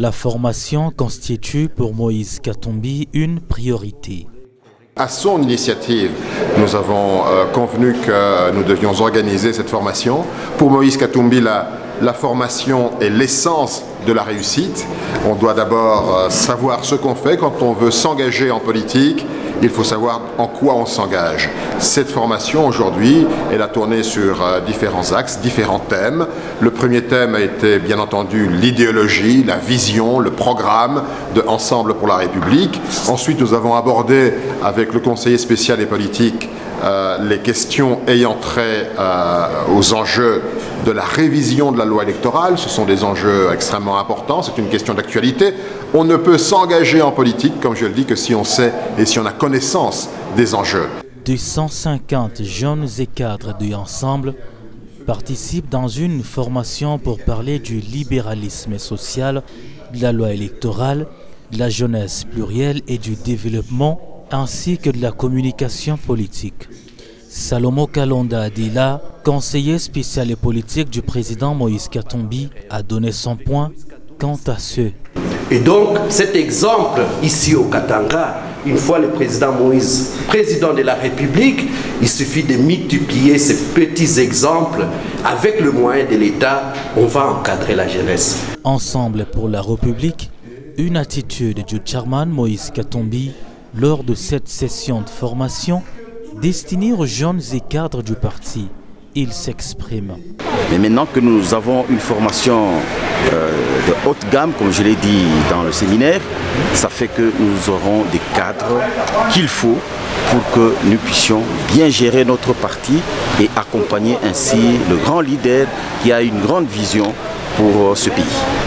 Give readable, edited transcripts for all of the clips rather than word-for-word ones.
La formation constitue pour Moïse Katumbi une priorité. À son initiative, nous avons convenu que nous devions organiser cette formation. Pour Moïse Katumbi, la formation est l'essence de la réussite. On doit d'abord savoir ce qu'on fait quand on veut s'engager en politique. Il faut savoir en quoi on s'engage. Cette formation aujourd'hui, elle a tourné sur différents axes, différents thèmes. Le premier thème a été bien entendu l'idéologie, la vision, le programme de Ensemble pour la République. Ensuite, nous avons abordé avec le conseiller spécial et politique les questions ayant trait aux enjeux de la révision de la loi électorale. Ce sont des enjeux extrêmement importants, c'est une question d'actualité. On ne peut s'engager en politique, comme je le dis, que si on sait et si on a connaissance des enjeux. 250 jeunes et cadres de Ensemble participent dans une formation pour parler du libéralisme social, de la loi électorale, de la jeunesse plurielle et du développement, ainsi que de la communication politique. Salomo Kalonda Adila, conseiller spécial et politique du président Moïse Katumbi, a donné son point quant à ce. Et donc cet exemple ici au Katanga, une fois le président Moïse, président de la République, il suffit de multiplier ces petits exemples. Avec le moyen de l'État, on va encadrer la jeunesse. Ensemble pour la République, une attitude du chairman Moïse Katumbi lors de cette session de formation destinée aux jeunes et cadres du parti. Il s'exprime. Mais maintenant que nous avons une formation de haute gamme, comme je l'ai dit dans le séminaire, ça fait que nous aurons des cadres qu'il faut pour que nous puissions bien gérer notre parti et accompagner ainsi le grand leader qui a une grande vision pour ce pays.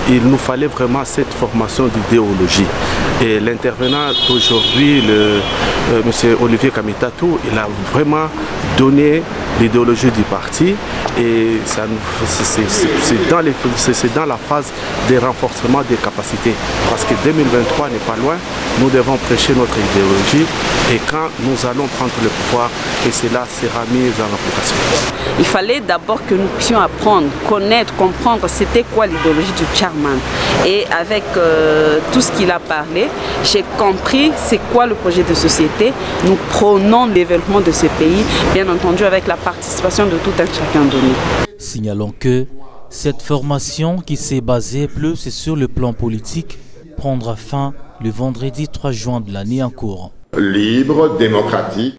Il nous fallait vraiment cette formation d'idéologie. Et l'intervenant d'aujourd'hui, M. Olivier Kamitatou, il a vraiment donné l'idéologie du parti et c'est dans la phase des renforcements des capacités. Parce que 2023 n'est pas loin, nous devons prêcher notre idéologie et quand nous allons prendre le pouvoir, et cela sera mis en application. Il fallait d'abord que nous puissions apprendre, connaître, comprendre c'était quoi l'idéologie du chairman. Et avec tout ce qu'il a parlé, j'ai compris c'est quoi le projet de société. Nous prônons le développement de ce pays, bien entendu avec la participation de tout un chacun de nous. Signalons que cette formation qui s'est basée plus sur le plan politique prendra fin le vendredi 3 juin de l'année en cours. Libre, démocratique.